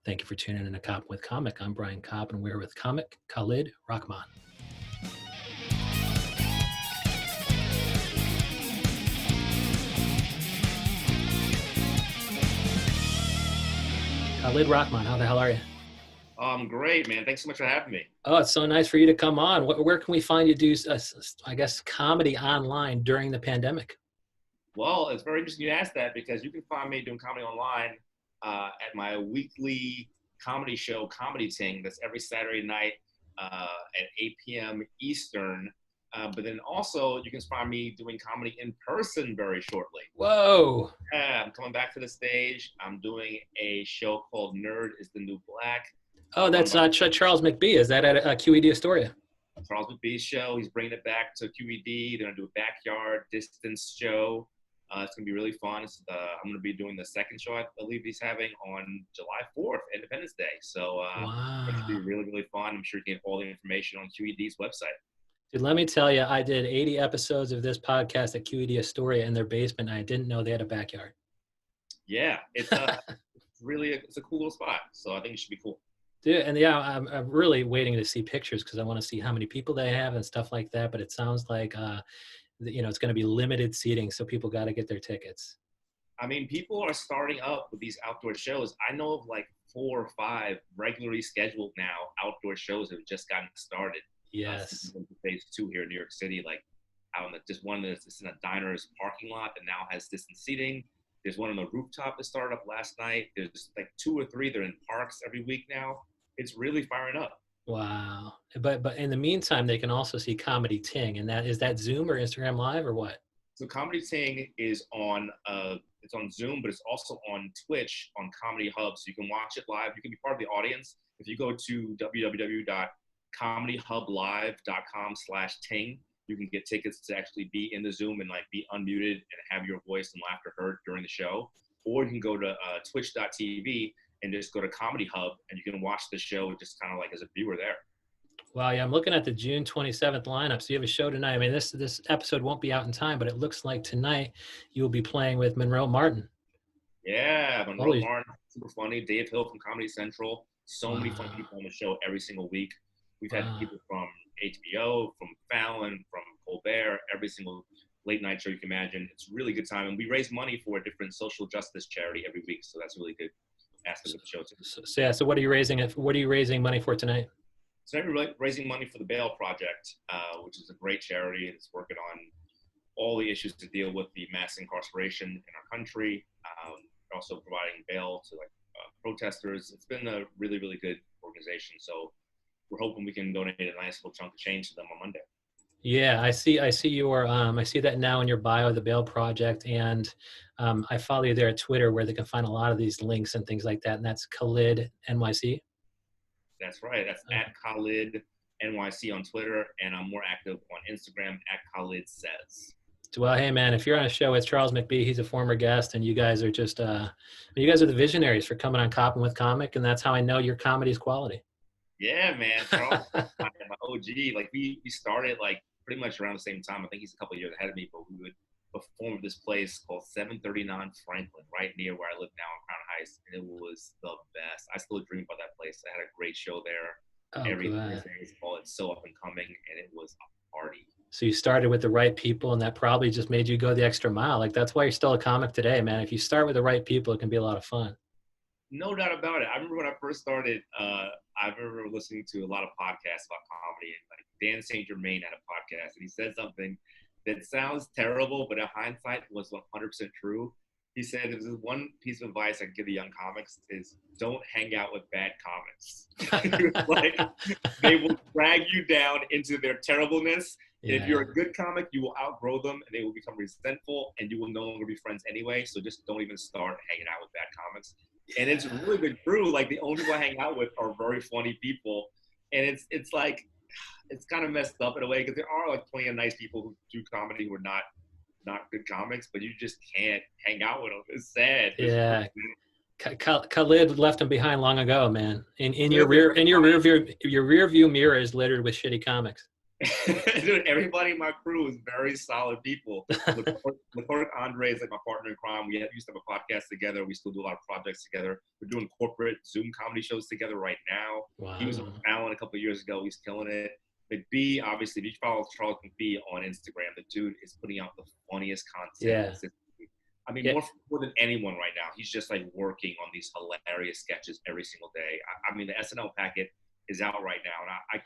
Thank you for tuning in to Koppen with Comic. I'm Brian Kopp, and we're with comic Khalid Rahmaan. Khalid Rahmaan, how the hell are you? I'm great, man. Thanks so much for having me. Oh, it's so nice for you to come on. Where can we find you do, I guess, comedy online during the pandemic? Well, it's very interesting you asked that because you can find me doing comedy online at my weekly comedy show, Comedy Ting. That's every Saturday night at 8 p.m. Eastern. But then also you can find me doing comedy in person very shortly. Whoa. Yeah, I'm coming back to the stage. I'm doing a show called Nerd is the New Black. Oh, that's Charles McBee. Is that at QED Astoria? Charles McBee's show. He's bringing it back to QED. They're going to do a backyard distance show. It's going to be really fun. I'm going to be doing the second show, I believe he's having on July 4th, Independence Day. So wow. It's going to be really, really fun. I'm sure you can get all the information on QED's website. Dude, let me tell you, I did 80 episodes of this podcast at QED Astoria in their basement, and I didn't know they had a backyard. Yeah, it's really a cool little spot. So I think it should be cool. Dude, and yeah, I'm really waiting to see pictures because I want to see how many people they have and stuff like that. But it sounds like, it's going to be limited seating, so people got to get their tickets. I mean, people are starting up with these outdoor shows. I know of like 4 or 5 regularly scheduled now outdoor shows that have just gotten started. Yes. Phase 2 here in New York City, like out in just one that's in a diner's parking lot that now has distance seating. There's one on the rooftop that started up last night. There's like 2 or 3 that are in parks every week now. It's really firing up. Wow. But in the meantime, they can also see Comedy Ting, and is that Zoom or Instagram Live or what? So Comedy Ting is on it's on Zoom, but it's also on Twitch on Comedy Hub. So you can watch it live. You can be part of the audience. If you go to www.comedyhublive.com/Ting, you can get tickets to actually be in the Zoom and like be unmuted and have your voice and laughter heard during the show. Or you can go to twitch.tv and just go to Comedy Hub and you can watch the show just kind of like as a viewer there. Wow, yeah, I'm looking at the June 27th lineup. So you have a show tonight. I mean, this episode won't be out in time, but it looks like tonight you'll be playing with Monroe Martin. Yeah, Monroe Martin, super funny. Dave Hill from Comedy Central. So many fun people on the show every single week. We've had people from HBO, from Fallon, from Colbert, every single late night show you can imagine. It's a really good time. And we raise money for a different social justice charity every week. So that's a really good aspect of the show too. So what are you raising? What are you raising money for tonight? So we're raising money for the Bail Project, which is a great charity. It's working on all the issues to deal with the mass incarceration in our country. Also providing bail to protesters. It's been a really, really good organization. So we're hoping we can donate a nice little chunk of change to them on Monday. Yeah, I see your I see that now in your bio, the Bail Project, and I follow you there at Twitter where they can find a lot of these links and things like that, and that's Khalid NYC. That's right. That's at Khalid NYC on Twitter, and I'm more active on Instagram at Khalid Says. Well, hey man, if you're on a show with Charles McBee, he's a former guest, and you guys are just you guys are the visionaries for coming on Koppen with Comic, and that's how I know your comedy is quality. Yeah, man. Charles, my OG. Like we started like pretty much around the same time. I think he's a couple of years ahead of me, but we would perform at this place called 739 Franklin, right near where I live now in Crown Heights, and it was the best. I still dream about that place. I had a great show there. Every Thursday, it's so up and coming, and it was a party. So you started with the right people, and that probably just made you go the extra mile. Like that's why you're still a comic today, man. If you start with the right people, it can be a lot of fun. No doubt about it. I remember when I first started, I remember listening to a lot of podcasts about comedy, and like Dan St. Germain had a podcast, and he said something that sounds terrible, but in hindsight was 100% true. He said, if there's one piece of advice I give the young comics is don't hang out with bad comics. Like, they will drag you down into their terribleness. Yeah. If you're a good comic, you will outgrow them and they will become resentful and you will no longer be friends anyway. So just don't even start hanging out with bad comics. And it's really been true. Like the only people I hang out with are very funny people. And it's like, it's kind of messed up in a way because there are like plenty of nice people who do comedy who are not good comics, but you just can't hang out with them. It's sad. Yeah. Khalid left him behind long ago, man. In your rear view mirror is littered with shitty comics. Dude, everybody in my crew is very solid people. LeClerc Andre is like my partner in crime. We used to have a podcast together. We still do a lot of projects together. We're doing corporate Zoom comedy shows together right now. Wow. He was on Fallon a couple of years ago. He's killing it. McBee, obviously, if you follow Charles McBee on Instagram, the dude is putting out the funniest content. Yeah. I mean, more than anyone right now. He's just like working on these hilarious sketches every single day. I mean, the SNL packet is out right now, and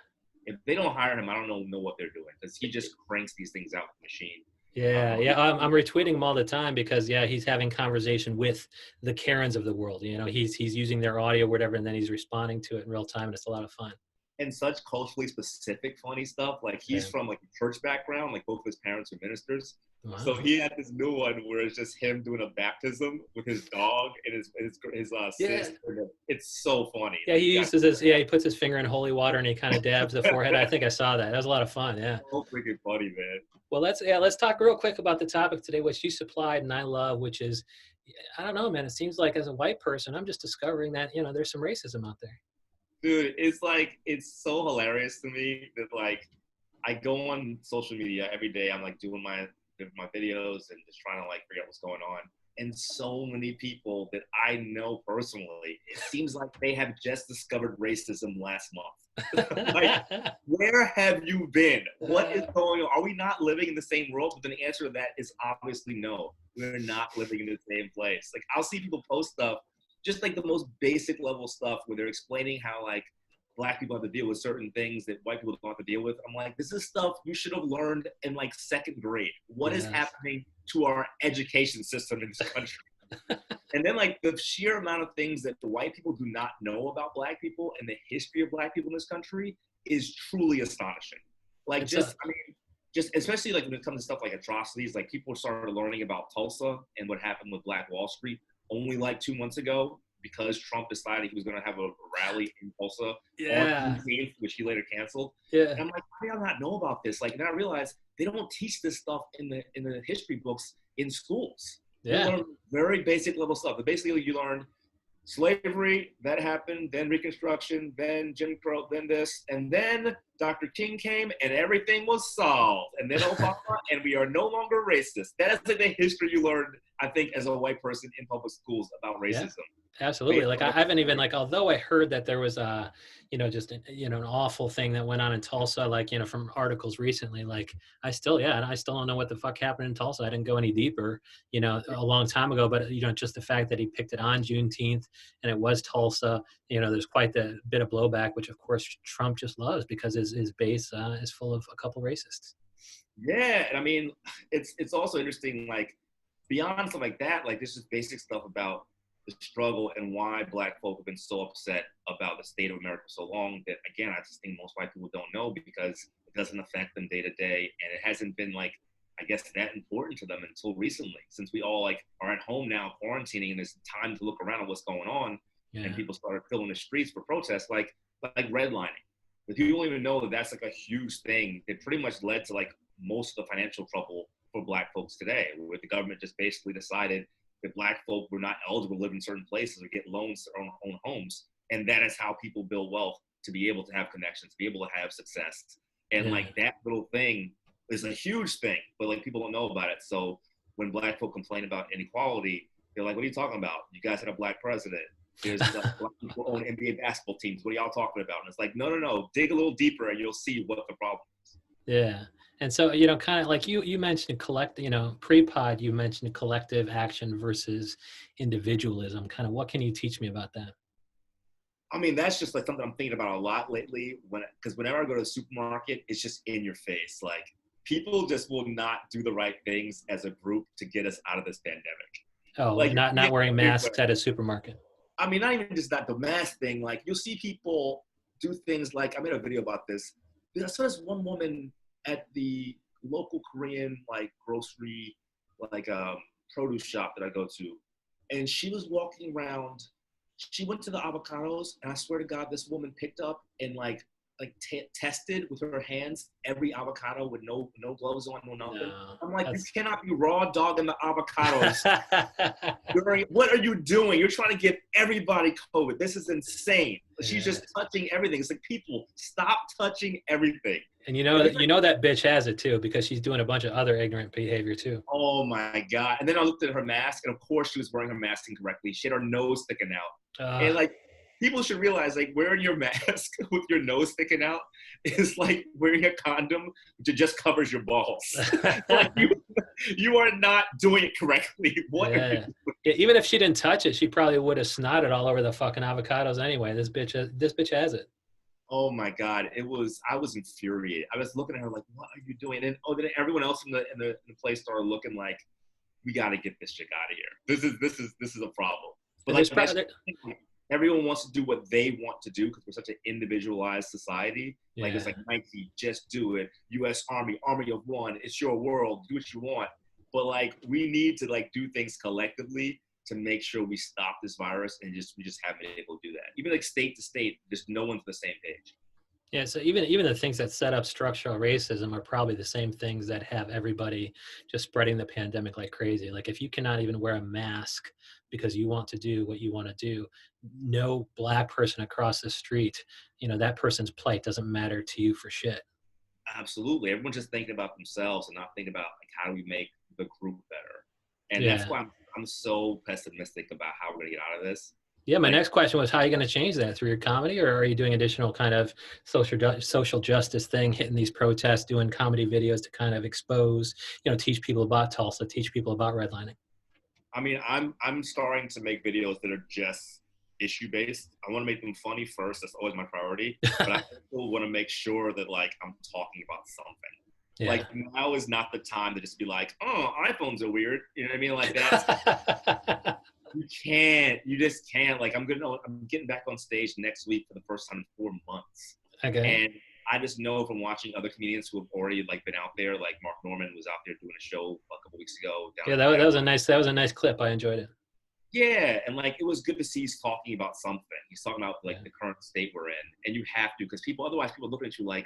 if they don't hire him, I don't know what they're doing, because he just cranks these things out the machine. Yeah. I'm retweeting him all the time because he's having conversation with the Karens of the world. You know, he's using their audio, or whatever, and then he's responding to it in real time, and it's a lot of fun. And such culturally specific funny stuff. Like he's from like a church background, like both of his parents are ministers. Wow. So he had this new one where it's just him doing a baptism with his dog and his sister. It's so funny. Yeah, he uses his he puts his finger in holy water and he kind of dabs the forehead. I think I saw that. That was a lot of fun. Yeah. So freaking funny, man. Well, let's talk real quick about the topic today, which you supplied and I love, which is, I don't know, man. It seems like as a white person, I'm just discovering that there's some racism out there. Dude, it's so hilarious to me that like I go on social media every day. I'm like doing my videos and just trying to like figure out what's going on. And so many people that I know personally, it seems like they have just discovered racism last month. Like, where have you been? What is going on? Are we not living in the same world? But then the answer to that is obviously no. We're not living in the same place. Like I'll see people post stuff, just like the most basic level stuff where they're explaining how like Black people have to deal with certain things that white people don't have to deal with. I'm like, this is stuff you should have learned in like second grade. What is happening to our education system in this country? And then like the sheer amount of things that the white people do not know about Black people and the history of Black people in this country is truly astonishing. Like just especially like when it comes to stuff like atrocities, like people started learning about Tulsa and what happened with Black Wall Street only like 2 months ago, because Trump decided he was going to have a rally in Tulsa on June 18th, which he later canceled. Yeah. And I'm like, how do I not know about this? Like, and I realized they don't teach this stuff in the history books in schools. Yeah. You learn very basic level stuff. But basically, you learn slavery, that happened, then Reconstruction, then Jim Crow, then this, and then Dr. King came and everything was solved. And then Obama, and we are no longer racist. That is the history you learned, I think, as a white person in public schools about racism. Yeah, absolutely. Like I haven't even although I heard that there was just an awful thing that went on in Tulsa, like, from articles recently, like I still don't know what the fuck happened in Tulsa. I didn't go any deeper, a long time ago, but just the fact that he picked it on Juneteenth and it was Tulsa, there's quite the bit of blowback, which of course Trump just loves because his base is full of a couple racists. Yeah. And I mean, it's also interesting, like beyond stuff like that, like this is basic stuff about the struggle and why Black folk have been so upset about the state of America for so long that, again, I just think most white people don't know because it doesn't affect them day to day. And it hasn't been like, I guess, that important to them until recently, since we all like are at home now quarantining and there's time to look around at what's going on. Yeah. And people started filling the streets for protests, like redlining. But you don't even know that that's like a huge thing that pretty much led to like most of the financial trouble for Black folks today, where the government just basically decided that Black folk were not eligible to live in certain places or get loans to own homes. And that is how people build wealth, to be able to have connections, to be able to have success. And like that little thing is a huge thing, but like people don't know about it. So when Black folk complain about inequality, they're like, what are you talking about? You guys had a Black president. There's Black people own NBA basketball teams. What are y'all talking about? And it's like, no. Dig a little deeper and you'll see what the problem is. Yeah. And so, kind of like you mentioned pre-pod, you mentioned collective action versus individualism. Kind of what can you teach me about that? I mean, that's just like something I'm thinking about a lot lately because whenever I go to the supermarket, it's just in your face. Like people just will not do the right things as a group to get us out of this pandemic. Oh, like not wearing masks at a supermarket. I mean, not even just that, the mask thing. Like you'll see people do things like, I made a video about this. I saw this one woman at the local Korean like grocery, like produce shop that I go to. And she was walking around, she went to the avocados, and I swear to God, this woman picked up and like tested with her hands every avocado with no gloves on, no nothing. No, I'm like, you that's cannot be raw dogging the avocados. What are you doing? You're trying to give everybody COVID. This is insane. She's just touching everything. It's like, people, stop touching everything. And you know that bitch has it too, because she's doing a bunch of other ignorant behavior too. Oh my God. And then I looked at her mask, and of course she was wearing her mask incorrectly. She had her nose sticking out. And like, people should realize, like, wearing your mask with your nose sticking out is like wearing a condom that just covers your balls. Like, you are not doing it correctly. What are you doing? Yeah, even if she didn't touch it, she probably would have snotted all over the fucking avocados anyway. This bitch has it. Oh my God. I was infuriated. I was looking at her like, what are you doing? And then everyone else in the place started looking like, we got to get this chick out of here. This is a problem. But like, everyone wants to do what they want to do because we're such an individualized society. Like, it's like, Nike, just do it. U.S. Army of one. It's your world. Do what you want. But like, we need to like do things collectively to make sure we stop this virus, and we just haven't been able to do that. Even like state to state, just no one's on the same page. Yeah, so even the things that set up structural racism are probably the same things that have everybody just spreading the pandemic like crazy. Like, if you cannot even wear a mask because you want to do what you want to do, no black person across the street, that person's plight doesn't matter to you for shit. Absolutely. Everyone's just thinking about themselves and not thinking about like, how do we make the group better? And that's why I'm so pessimistic about how we're gonna get out of this. Yeah, my next question was, how are you going to change that? Through your comedy, or are you doing additional kind of social justice thing, hitting these protests, doing comedy videos to kind of expose, teach people about Tulsa, teach people about redlining? I mean, I'm starting to make videos that are just issue based. I want to make them funny first. That's always my priority. But I still want to make sure that like I'm talking about something. Yeah. Like, now is not the time to just be like, oh, iPhones are weird. You know what I mean? Like, that's you just can't. Like, I'm getting back on stage next week for the first time in 4 months. Okay. And I just know from watching other comedians who have already like been out there, like Mark Norman was out there doing a show a couple weeks ago. That was a nice clip. I enjoyed it. Yeah, and like, it was good to see he's talking about something. He's talking about like the current state we're in, and you have to, because otherwise people look at you like,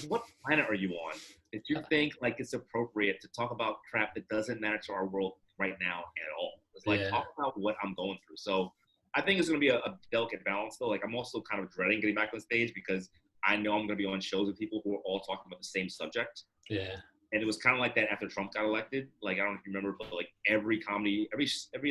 what planet are you on? If you think like it's appropriate to talk about crap that doesn't matter to our world right now at all, it's like, talk about what I'm going through. So I think it's going to be a delicate balance though. Like, I'm also kind of dreading getting back on stage because I know I'm going to be on shows with people who are all talking about the same subject. Yeah. And it was kind of like that after Trump got elected. Like, I don't know if you remember, but like every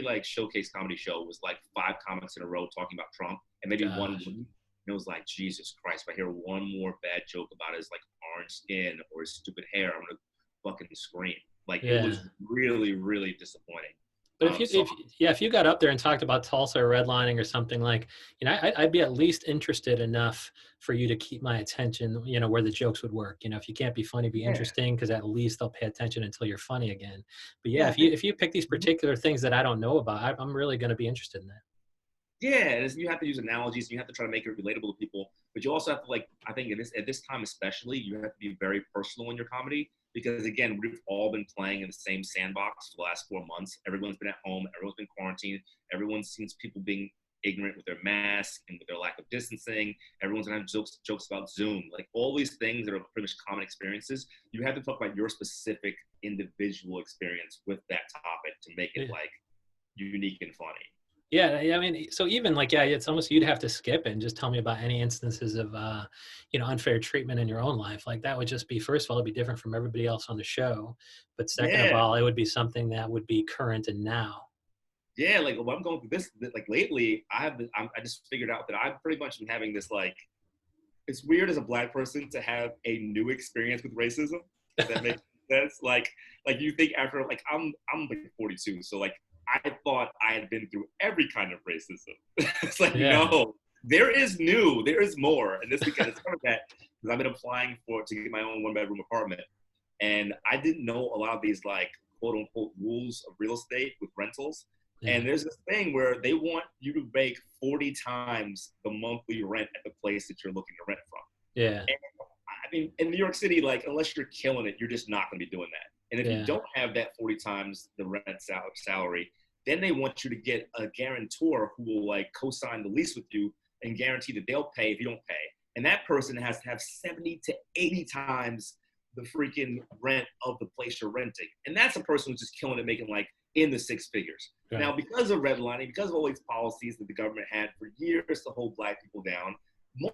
like showcase comedy show was like 5 comics in a row talking about Trump, and maybe one wouldn't. And it was like, Jesus Christ, if I hear one more bad joke about his like orange skin or his stupid hair, I'm gonna fucking scream. Like, it was really, really disappointing. But if you got up there and talked about Tulsa or redlining or something, like, I'd be at least interested enough for you to keep my attention, where the jokes would work. If you can't be funny, be interesting, because at least they'll pay attention until you're funny again. But if you pick these particular things that I don't know about, I'm really going to be interested in that. Yeah, you have to use analogies. You have to try to make it relatable to people, but you also have to, like, I think at this time especially, you have to be very personal in your comedy, because again, we've all been playing in the same sandbox for the last 4 months. Everyone's been at home. Everyone's been quarantined. Everyone sees people being ignorant with their masks and with their lack of distancing. Everyone's gonna have jokes about Zoom, like all these things that are pretty much common experiences. You have to talk about your specific individual experience with that topic to make it like unique and funny. Yeah, I mean, so even like, it's almost, you'd have to skip it and just tell me about any instances of, unfair treatment in your own life. Like, that would just be, first of all, it'd be different from everybody else on the show. But second of all, it would be something that would be current and now. Yeah, like, when I'm going through this, like lately, I just figured out that I've pretty much been having this, like, it's weird as a Black person to have a new experience with racism. If that makes sense. Like you think after, like, I'm like 42, so like, I thought I had been through every kind of racism. It's like, no, there is more. And this weekend it's kind of that, because I've been applying to get my own 1-bedroom apartment. And I didn't know a lot of these, like, quote unquote rules of real estate with rentals. And there's this thing where they want you to make 40 times the monthly rent at the place that you're looking to rent from. Yeah. And, I mean, in New York City, like, unless you're killing it, you're just not going to be doing that. And if you don't have that 40 times the rent salary, then they want you to get a guarantor who will, like, co-sign the lease with you and guarantee that they'll pay if you don't pay. and that person has to have 70 to 80 times the freaking rent of the place you're renting. And that's a person who's just killing it, making like in the six figures. Right. Now, because of redlining, because of all these policies that the government had for years to hold Black people down,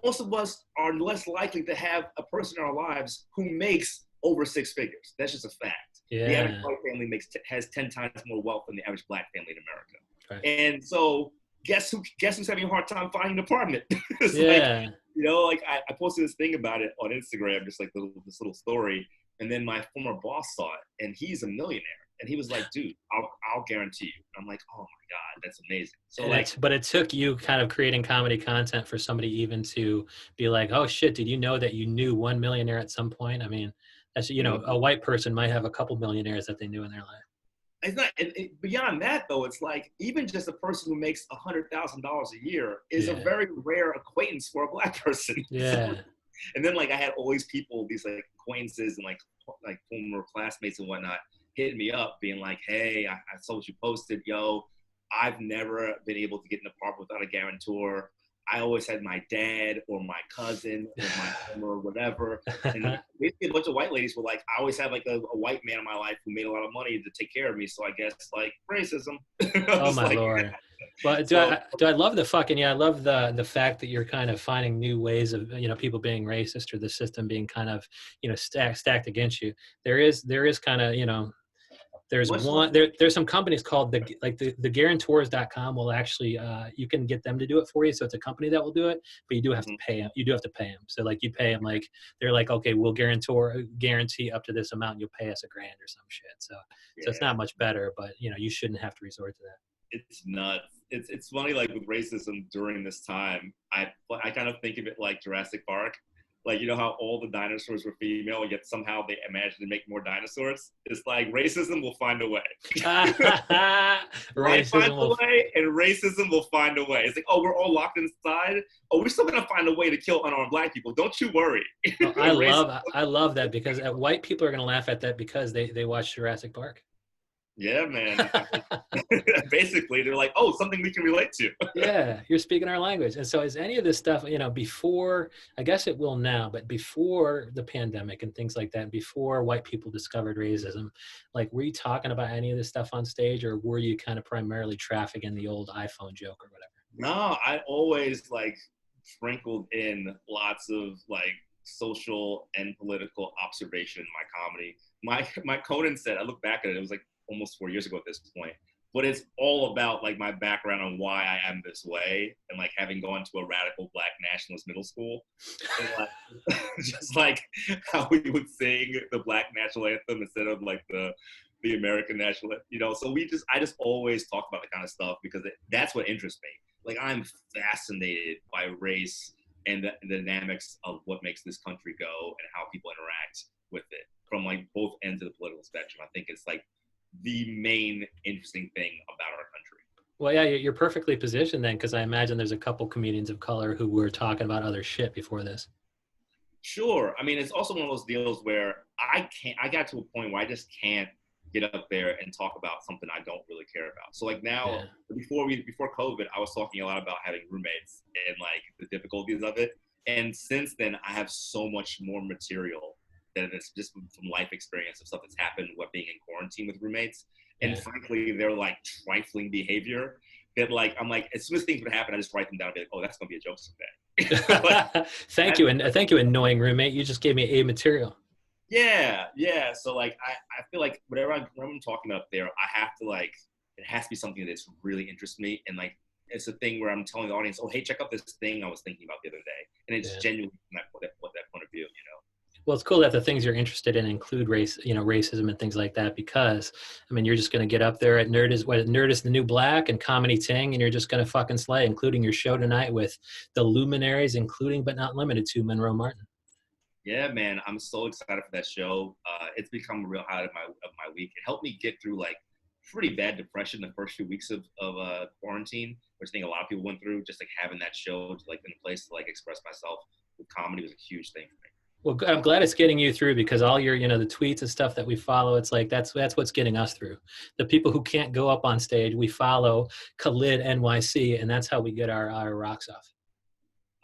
most of us are less likely to have a person in our lives who makes over six figures. That's just a fact. Yeah. The average white family has 10 times more wealth than the average Black family in America. Right. And so guess who's having a hard time finding an apartment? It's yeah. like, you know, like I posted this thing about it on Instagram, just like this little story. And then my former boss saw it, and he's a millionaire. And he was like, dude, I'll guarantee you. And I'm like, oh my God, that's amazing. So but it took you kind of creating comedy content for somebody even to be like, oh shit, did you know that you knew one millionaire at some point? I mean, that's, you know, a white person might have a couple millionaires that they knew in their life. It's not, and beyond that though, it's like even just a person who makes $100,000 a year is a very rare acquaintance for a Black person. Yeah. So, and then like I had all these people, these like acquaintances and like former classmates and whatnot, hitting me up being like, hey, I saw what you posted. Yo, I've never been able to get an apartment without a guarantor. I always had my dad or my cousin or my mom or whatever. And basically a bunch of white ladies were like, I always had like a white man in my life who made a lot of money to take care of me. So I guess like racism. Oh my Lord. Well, I love the fucking, I love the fact that you're kind of finding new ways of, you know, people being racist or the system being kind of, you know, stacked against you. There is kind of, you know, there's some companies called the guarantors.com will actually, you can get them to do it for you. So it's a company that will do it, but you do have to pay them. You do have to pay them. So like you pay them, like, they're like, okay, we'll guarantee up to this amount. And you'll pay us $1,000 or some shit. So it's not much better, but you know, you shouldn't have to resort to that. It's nuts. It's funny, like with racism during this time, I kind of think of it like Jurassic Park. Like, you know how all the dinosaurs were female, yet somehow they managed to make more dinosaurs? It's like racism will find a way. Life finds a way, and racism will find a way. It's like, oh, we're all locked inside. Oh, we're still gonna find a way to kill unarmed Black people. Don't you worry. I love that, because white people are gonna laugh at that because they watch Jurassic Park. Yeah, man. Basically, they're like, oh, something we can relate to. Yeah, you're speaking our language. And so is any of this stuff, you know, before, I guess it will now, but before the pandemic and things like that, before white people discovered racism, like, were you talking about any of this stuff on stage, or were you kind of primarily trafficking the old iPhone joke or whatever? No, I always like sprinkled in lots of like social and political observation in my comedy. My Conan set, I look back at it, it was like almost 4 years ago at this point, but it's all about like my background on why I am this way, and like having gone to a radical Black nationalist middle school, and like just like how we would sing the Black national anthem instead of like the American national, you know. So I just always talk about the kind of stuff because that's what interests me. Like, I'm fascinated by race and the dynamics of what makes this country go and how people interact with it from like both ends of the political spectrum. I think it's like the main interesting thing about our country. Well, yeah, you're perfectly positioned then, because I imagine there's a couple comedians of color who were talking about other shit before this. Sure. I mean, it's also one of those deals where I got to a point where I just can't get up there and talk about something I don't really care about. So like now, before COVID, I was talking a lot about having roommates and like the difficulties of it. And since then, I have so much more material that it's just from life experience of stuff that's happened, what being in quarantine with roommates. And frankly, they're like trifling behavior that like, I'm like, as soon as things would happen, I just write them down and be like, oh, that's going to be a joke someday. Like, thank you, annoying roommate. You just gave me A material. Yeah. So like, I feel like whenever I'm talking up there, I have to like, it has to be something that's really interests me. And like, it's a thing where I'm telling the audience, oh, hey, check out this thing I was thinking about the other day. And it's genuinely from that point of view, you know? Well, it's cool that the things you're interested in include race, you know, racism and things like that, because, I mean, you're just going to get up there at Nerd is the New Black and Comedy Ting, and you're just going to fucking slay, including your show tonight with the luminaries, including but not limited to Monroe Martin. Yeah, man, I'm so excited for that show. It's become a real highlight of my week. It helped me get through like pretty bad depression the first few weeks of quarantine, which I think a lot of people went through. Just like having that show to like in a place to like express myself with comedy was a huge thing for me. Well, I'm glad it's getting you through, because all your, you know, the tweets and stuff that we follow, it's like, that's what's getting us through. The people who can't go up on stage, we follow Khalid NYC, and that's how we get our rocks off.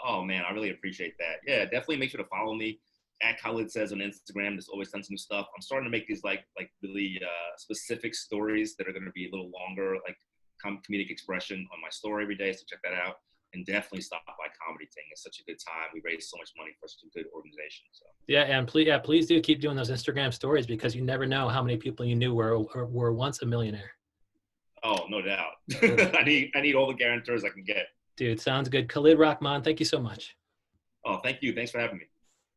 Oh man, I really appreciate that. Yeah, definitely make sure to follow me at Khalid Says on Instagram. There's always tons of new stuff. I'm starting to make these like really specific stories that are going to be a little longer, like comedic expression on my story every day. So check that out. And definitely stop by Comedy Ting. It's such a good time. We raise so much money for such a good organization. So Please do keep doing those Instagram stories, because you never know how many people you knew were once a millionaire. oh, no doubt. Cool. I need all the guarantors I can get. Dude, sounds good. Khalid Rahmaan, thank you so much. Oh, thank you. Thanks for having me.